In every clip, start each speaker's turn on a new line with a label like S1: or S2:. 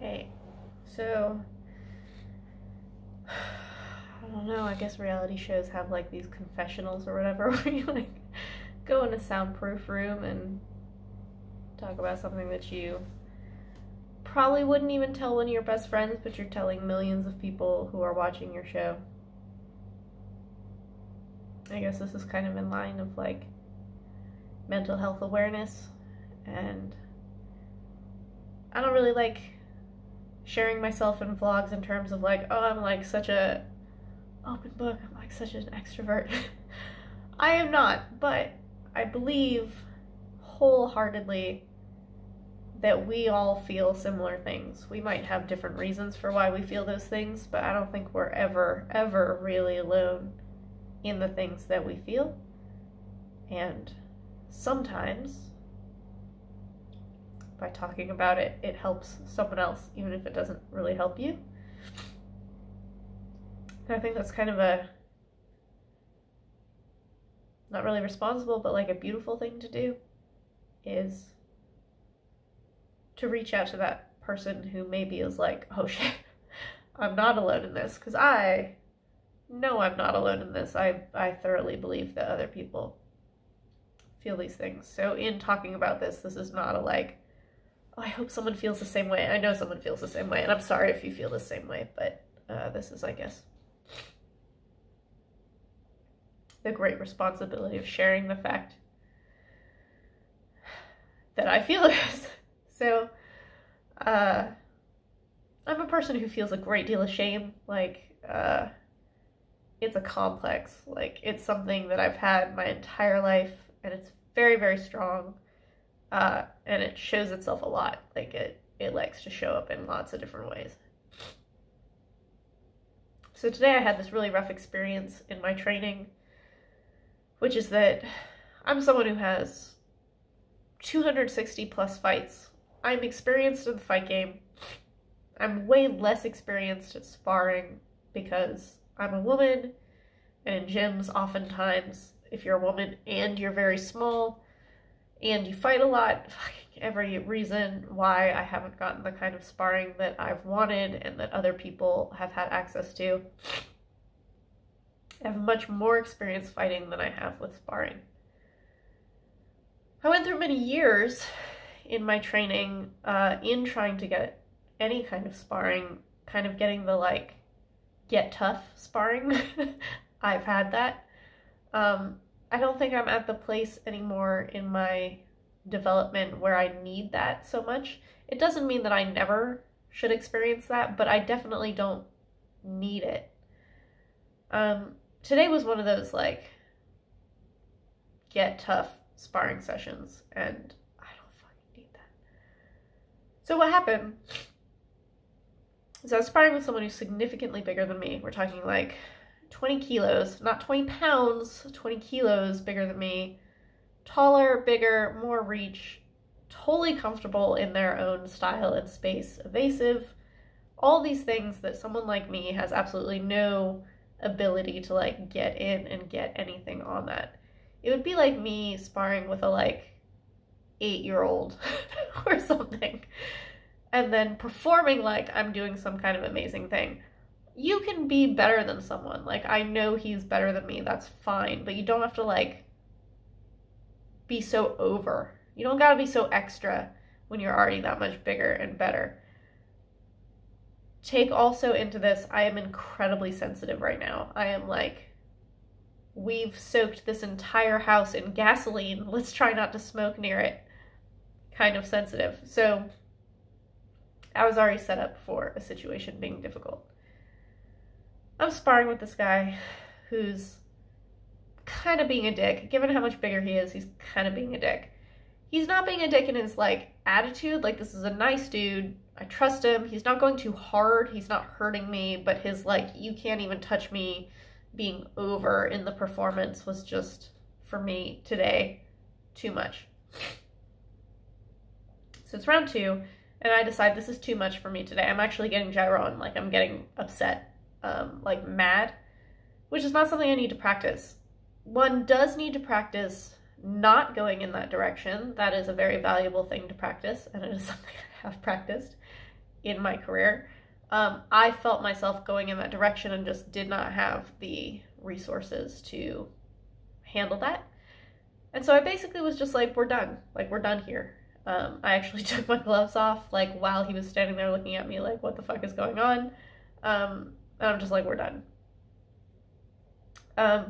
S1: Hey, so I don't know, I guess reality shows have like these confessionals or whatever where you like go in a soundproof room and talk about something that you probably wouldn't even tell one of your best friends, but you're telling millions of people who are watching your show. I guess this is kind of in line of like mental health awareness, and I don't really like sharing myself in vlogs in terms of like, oh, I'm like such a open book, I'm like such an extrovert. I am not, but I believe wholeheartedly that we all feel similar things. We might have different reasons for why we feel those things, but I don't think we're ever really alone in the things that we feel. And sometimes by talking about it, it helps someone else, even if it doesn't really help you. And I think that's kind of a, not really responsible, but like a beautiful thing to do, is to reach out to that person who maybe is like, oh shit, I'm not alone in this, because I know I'm not alone in this. I thoroughly believe that other people feel these things. So in talking about this, this is not a like, oh, I hope someone feels the same way. I know someone feels the same way, and I'm sorry if you feel the same way, but this is, I guess, the great responsibility of sharing the fact that I feel this. So, I'm a person who feels a great deal of shame. Like, it's a complex. Like, it's something that I've had my entire life, and it's very, very strong. And it shows itself a lot. Like, it likes to show up in lots of different ways. So today I had this really rough experience in my training, which is that I'm someone who has 260 plus fights. I'm experienced in the fight game. I'm way less experienced at sparring because I'm a woman, and in gyms oftentimes if you're a woman and you're very small and you fight a lot, every reason why I haven't gotten the kind of sparring that I've wanted and that other people have had access to. I have much more experience fighting than I have with sparring. I went through many years in my training in trying to get any kind of sparring, kind of getting the like get tough sparring. I've had that. I don't think I'm at the place anymore in my development where I need that so much. It doesn't mean that I never should experience that, but I definitely don't need it. Today was one of those like get tough sparring sessions, and I don't fucking need that. So what happened is I was sparring with someone who's significantly bigger than me. We're talking like 20 kilos, not 20 pounds, 20 kilos bigger than me, taller, bigger, more reach, totally comfortable in their own style and space, evasive, all these things that someone like me has absolutely no ability to like get in and get anything on that. It would be like me sparring with a like 8-year-old or something, and then performing like I'm doing some kind of amazing thing. You can be better than someone. Like, I know he's better than me, that's fine, but you don't have to like be so over. You don't gotta be so extra when you're already that much bigger and better. Take also into this, I am incredibly sensitive right now. I am like, we've soaked this entire house in gasoline, let's try not to smoke near it, kind of sensitive. So I was already set up for a situation being difficult. I'm sparring with this guy who's kind of being a dick. Given how much bigger he is, he's kind of being a dick. He's not being a dick in his like attitude, like this is a nice dude, I trust him, he's not going too hard, he's not hurting me, but his like, you can't even touch me being over in the performance was just, for me today, too much. So it's round 2, and I decide this is too much for me today. I'm actually getting gyron, like I'm getting upset, like mad, which is not something I need to practice. One does need to practice not going in that direction. That is a very valuable thing to practice, and it is something I have practiced. in my career, I felt myself going in that direction and just did not have the resources to handle that. And so I basically was just like, we're done. Like, we're done here. I actually took my gloves off, like, while he was standing there looking at me like, what the fuck is going on? And I'm just like, we're done.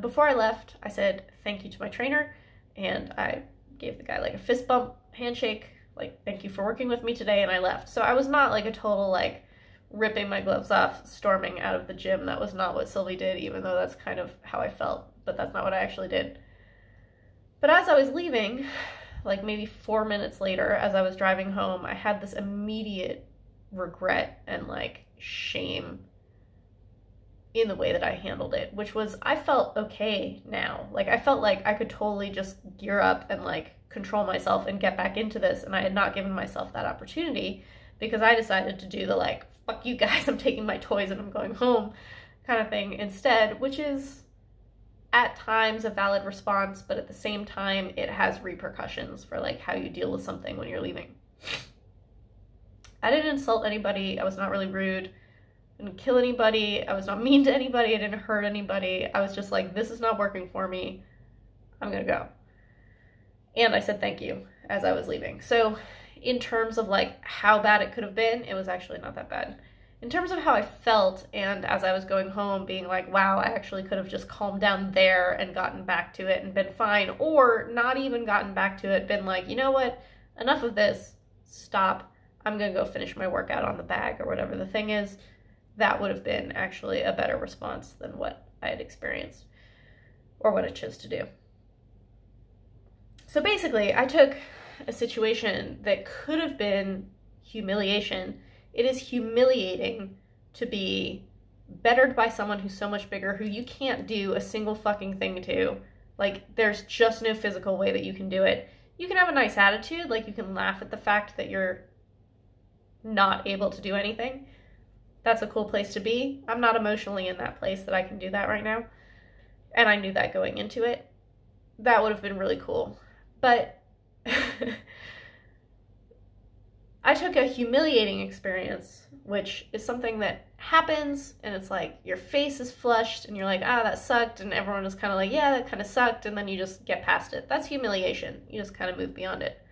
S1: Before I left, I said thank you to my trainer, and I gave the guy like a fist bump handshake, like, thank you for working with me today, and I left. So I was not like a total, like, ripping my gloves off, storming out of the gym. That was not what Sylvie did, even though that's kind of how I felt, but that's not what I actually did. But as I was leaving, like maybe 4 minutes later, as I was driving home, I had this immediate regret and like shame in the way that I handled it, which was, I felt okay now. Like, I felt like I could totally just gear up and like control myself and get back into this, and I had not given myself that opportunity because I decided to do the like, fuck you guys, I'm taking my toys and I'm going home kind of thing instead, which is at times a valid response, but at the same time it has repercussions for like how you deal with something when you're leaving. I didn't insult anybody, I was not really rude, I didn't kill anybody, I was not mean to anybody, I didn't hurt anybody. I was just like, this is not working for me, I'm gonna go. And I said thank you as I was leaving. So in terms of like how bad it could have been, it was actually not that bad. In terms of how I felt, and as I was going home being like, wow, I actually could have just calmed down there and gotten back to it and been fine, or not even gotten back to it, been like, you know what, enough of this, stop, I'm gonna go finish my workout on the bag or whatever the thing is, that would have been actually a better response than what I had experienced or what I chose to do. So basically, I took a situation that could have been humiliation. It is humiliating to be bettered by someone who's so much bigger, who you can't do a single fucking thing to. Like, there's just no physical way that you can do it. You can have a nice attitude, like you can laugh at the fact that you're not able to do anything. That's a cool place to be. I'm not emotionally in that place that I can do that right now. And I knew that going into it. That would have been really cool. But I took a humiliating experience, which is something that happens, and it's like your face is flushed and you're like, ah, that sucked, and everyone is kind of like, yeah, that kind of sucked, and then you just get past it. That's humiliation. You just kind of move beyond it.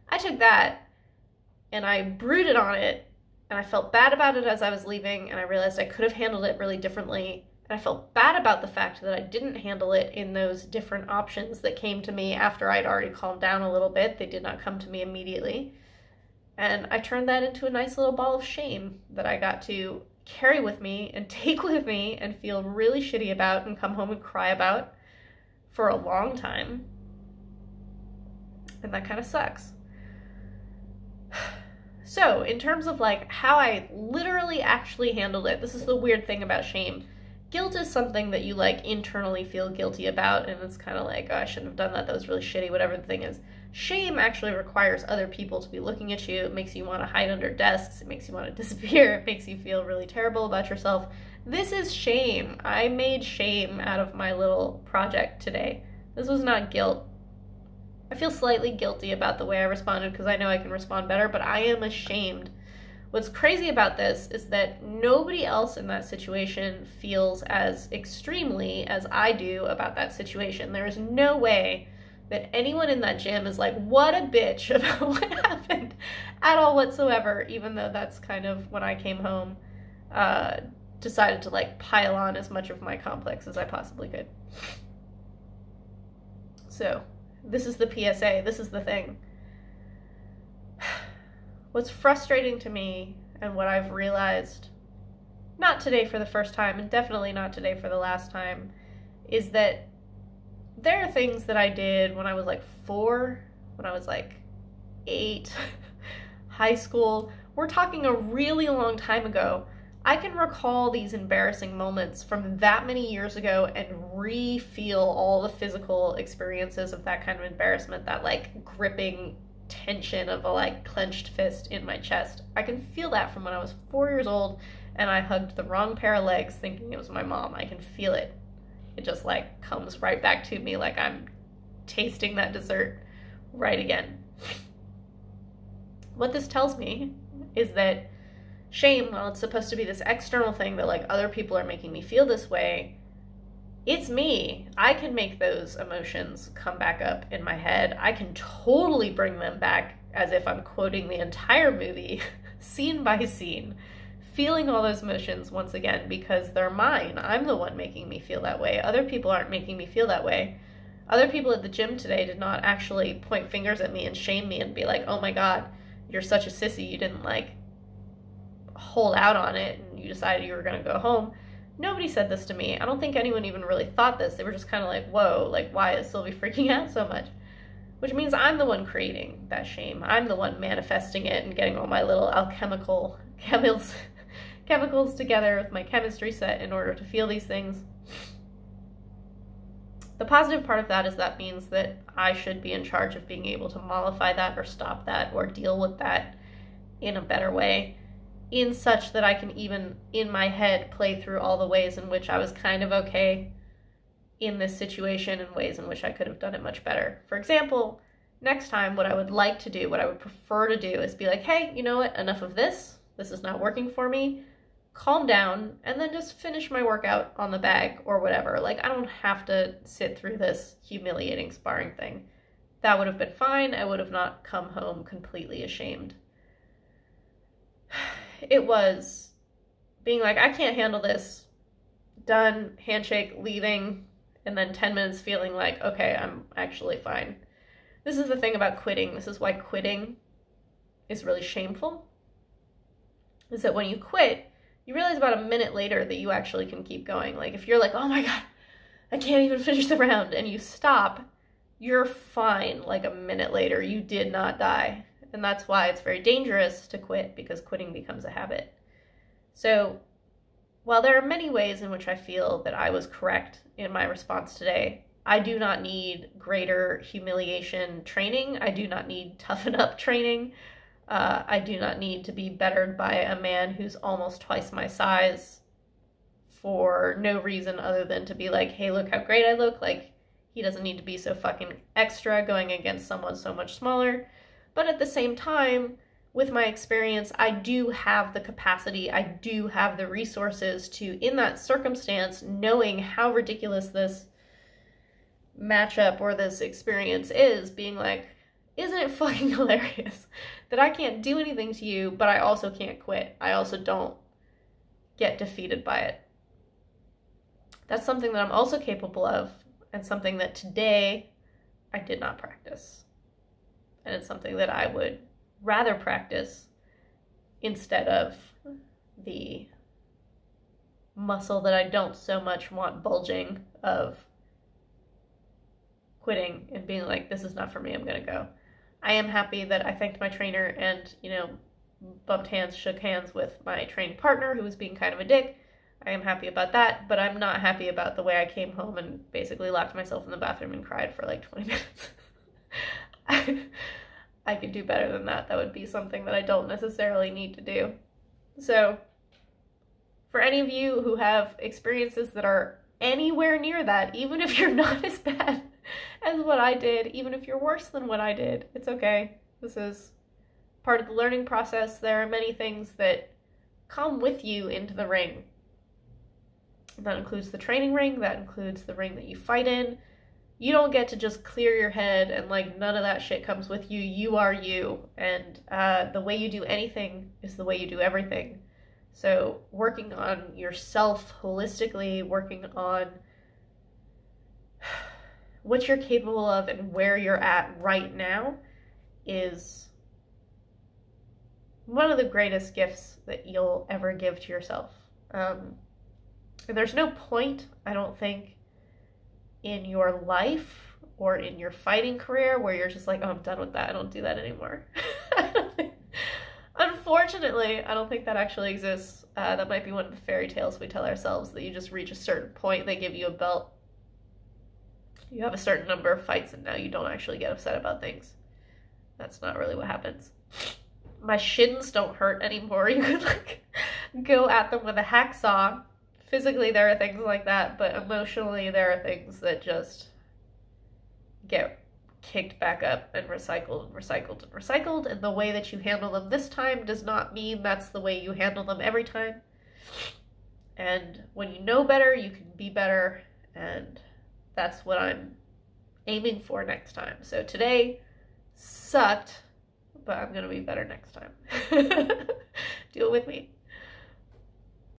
S1: I took that and I brooded on it, and I felt bad about it as I was leaving, and I realized I could have handled it really differently. And I felt bad about the fact that I didn't handle it in those different options that came to me after I'd already calmed down a little bit. They did not come to me immediately. And I turned that into a nice little ball of shame that I got to carry with me and take with me and feel really shitty about and come home and cry about for a long time. And that kind of sucks. So in terms of like how I literally actually handled it, this is the weird thing about shame. Guilt is something that you like internally feel guilty about, and it's kind of like, oh, I shouldn't have done that, that was really shitty, whatever the thing is. Shame actually requires other people to be looking at you. It makes you want to hide under desks, it makes you want to disappear, it makes you feel really terrible about yourself. This is shame. I made shame out of my little project today. This was not guilt. I feel slightly guilty about the way I responded because I know I can respond better, but I am ashamed. What's crazy about this is that nobody else in that situation feels as extremely as I do about that situation. There is no way that anyone in that gym is like, what a bitch about what happened at all whatsoever, even though that's kind of when I came home, decided to like pile on as much of my complex as I possibly could. So this is the PSA, this is the thing. What's frustrating to me, and what I've realized, not today for the first time, and definitely not today for the last time, is that there are things that I did when I was like 4, when I was like 8, high school. We're talking a really long time ago. I can recall these embarrassing moments from that many years ago and re-feel all the physical experiences of that kind of embarrassment, that like gripping tension of a like clenched fist in my chest. I can feel that from when I was 4 years old and I hugged the wrong pair of legs thinking it was my mom. I can feel it. It just like comes right back to me like I'm tasting that dessert right again. What this tells me is that shame, while it's supposed to be this external thing that like other people are making me feel this way, it's me. I can make those emotions come back up in my head. I can totally bring them back as if I'm quoting the entire movie, scene by scene, feeling all those emotions once again because they're mine. I'm the one making me feel that way. Other people aren't making me feel that way. Other people at the gym today did not actually point fingers at me and shame me and be like, oh my God, you're such a sissy. You didn't like hold out on it and you decided you were going to go home. Nobody said this to me. I don't think anyone even really thought this. They were just kind of like, whoa, like, why is Sylvie freaking out so much? Which means I'm the one creating that shame. I'm the one manifesting it and getting all my little alchemical chemicals together with my chemistry set in order to feel these things. The positive part of that is that means that I should be in charge of being able to mollify that or stop that or deal with that in a better way, in such that I can even in my head play through all the ways in which I was kind of okay in this situation and ways in which I could have done it much better. For example, next time what I would like to do, what I would prefer to do is be like, hey, you know what, enough of this. This is not working for me. Calm down and then just finish my workout on the bag or whatever. Like, I don't have to sit through this humiliating sparring thing. That would have been fine. I would have not come home completely ashamed. It was being like, I can't handle this, done, handshake, leaving, and then 10 minutes feeling like, okay, I'm actually fine. This is the thing about quitting. This is why quitting is really shameful. Is that when you quit, you realize about a minute later that you actually can keep going. Like if you're like, oh my God, I can't even finish the round, and you stop, you're fine. Like a minute later, you did not die. And that's why it's very dangerous to quit, because quitting becomes a habit. So while there are many ways in which I feel that I was correct in my response today, I do not need greater humiliation training. I do not need toughen up training. I do not need to be bettered by a man who's almost twice my size for no reason other than to be like, hey, look how great I look. Like, he doesn't need to be so fucking extra going against someone so much smaller. But at the same time, with my experience, I do have the capacity, I do have the resources to, in that circumstance, knowing how ridiculous this matchup or this experience is, being like, isn't it fucking hilarious that I can't do anything to you, but I also can't quit. I also don't get defeated by it. That's something that I'm also capable of, and something that today I did not practice. And it's something that I would rather practice instead of the muscle that I don't so much want bulging of quitting and being like, this is not for me, I'm gonna go. I am happy that I thanked my trainer and, you know, bumped hands, shook hands with my training partner who was being kind of a dick. I am happy about that, but I'm not happy about the way I came home and basically locked myself in the bathroom and cried for like 20 minutes. I could do better than that. That would be something that I don't necessarily need to do. So, for any of you who have experiences that are anywhere near that, even if you're not as bad as what I did, even if you're worse than what I did, it's okay. This is part of the learning process. There are many things that come with you into the ring. That includes the training ring, that includes the ring that you fight in. You don't get to just clear your head and like none of that shit comes with you. You are you. And the way you do anything is the way you do everything. So working on yourself holistically, working on what you're capable of and where you're at right now is one of the greatest gifts that you'll ever give to yourself. There's no point, I don't think, in your life or in your fighting career where you're just like, oh, I'm done with that. I don't do that anymore. Unfortunately, I don't think that actually exists. That might be one of the fairy tales we tell ourselves, that you just reach a certain point, they give you a belt. You have a certain number of fights and now you don't actually get upset about things. That's not really what happens. My shins don't hurt anymore. You could like go at them with a hacksaw. Physically, there are things like that, but emotionally, there are things that just get kicked back up and recycled and recycled and recycled. And the way that you handle them this time does not mean that's the way you handle them every time. And when you know better, you can be better. And that's what I'm aiming for next time. So today sucked, but I'm going to be better next time. Deal with me.